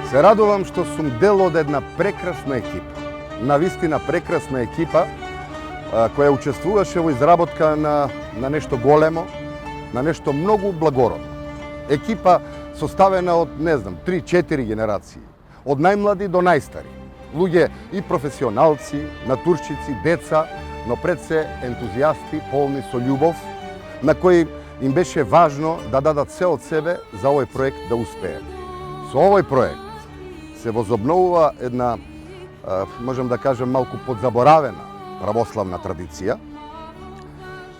Се радувам што сум дел од една прекрасна екипа. Навистина прекрасна екипа која учествуваше во изработка на нешто големо, на нешто многу благородно. Екипа составена од, 3-4 генерации, од најмлади до најстари. Луѓе и професионалци, натуршчици, деца, но пред се ентузијасти, полни со љубов, на кои им беше важно да дадат се од себе за овој проект да успее. Со овој проект се возобновува една, можем да кажем, малку подзаборавена православна традиција.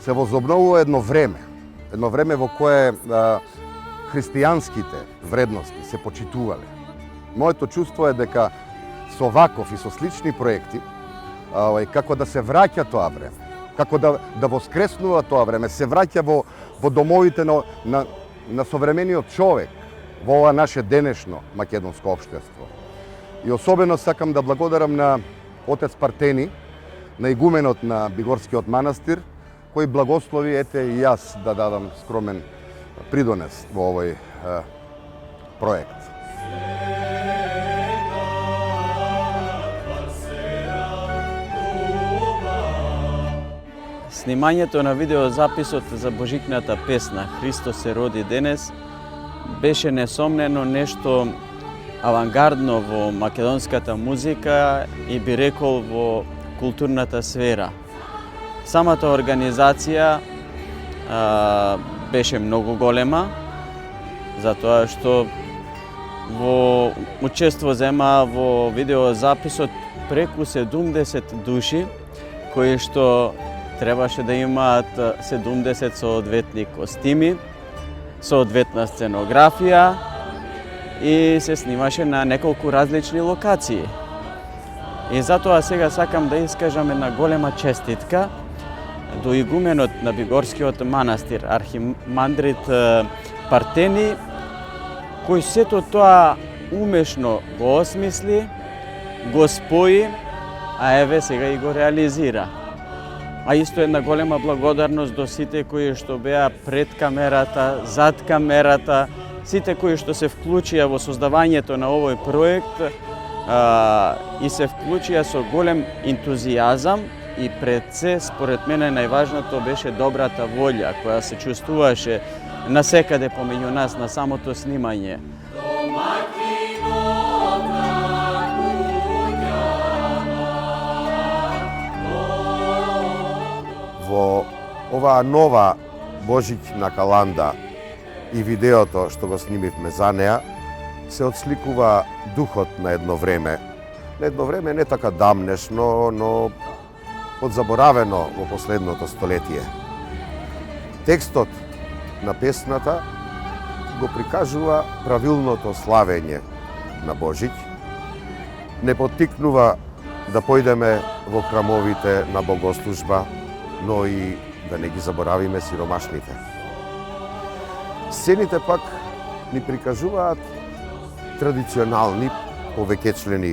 Се возобновува едно време во кое христијанските вредности се почитувале. Моето чувство е дека со ваков и со слични проекти, како да се враќа тоа време, како да воскреснува тоа време, се враќа во домовите на современиот човек, во ова наше денешно македонско општество. И особено сакам да благодарам на отец Партени, на игуменот на Бигорскиот манастир, кој благослови ете и јас да дадам скромен придонес во овој проект. Снимањето на видеозаписот за божикната песна "Христос се роди денес" беше несомнено нешто авангардно во македонската музика и би рекол во културната сфера. Самата организација беше многу голема, затоа што во учество зема во видеозаписот преку 70 души, кои што требаше да имаат 70 соодветни костими, соодветна сценографија и се снимаше на неколку различни локации. И затоа сега сакам да искажам една голема честитка до игуменот на Бигорскиот манастир, архимандрит Партени, кој сето тоа умешно го осмисли, го спои, а еве сега и го реализира. А исто една голема благодарност до сите кои што беа пред камерата, зад камерата, сите кои што се вклучија во создавањето на овој проект и се вклучија со голем ентузијазам и пред се, според мене, најважното беше добрата волја која се чувствуваше насекаде помеѓу нас на самото снимање. Во оваа нова божиќна каланда и видеото што го снимивме за неа, се отсликува духот на едно време. На едно време не така дамнешно, но подзаборавено во последното столетие. Текстот на песната го прикажува правилното славење на Божиќ, не поттикнува да појдеме во храмовите на богослужба, но и да не ги заборавиме сиромашните. Сцените пак ни прикажуваат традиционални, повеќечлени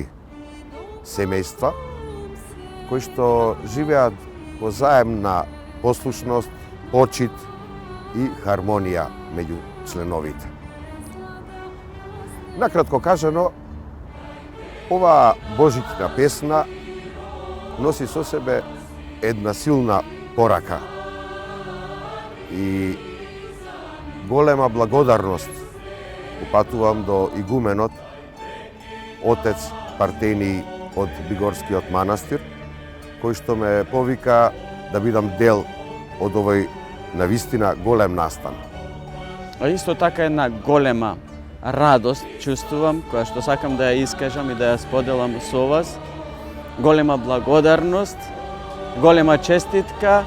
семејства, кои што живеат во заемна послушност, почит и хармонија меѓу членовите. Накратко кажано, оваа божиќна песна носи со себе една силна порака и голема благодарност упатувам до игуменот, отец Партени од Бигорскиот манастир, кој што ме повика да бидам дел од овој навистина голем настан. А исто така една голема радост чувствувам, која што сакам да ја искажам и да ја споделам со вас. Голема благодарност, голема честитка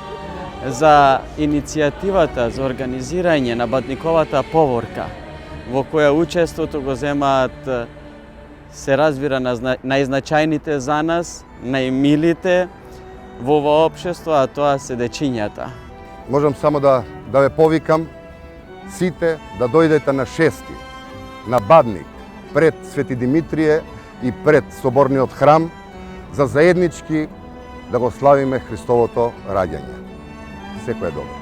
за иницијативата за организирање на Бадниковата поворка, во која учеството го земаат, се разбира, најзначајните за нас, најмилите во ова општество, а тоа се дечињата. Можам само да ве повикам сите да дојдете на 6-ти на Бадник пред Свети Димитрие и пред Соборниот храм за заеднички да го славиме Христовото раѓање. Секое добро.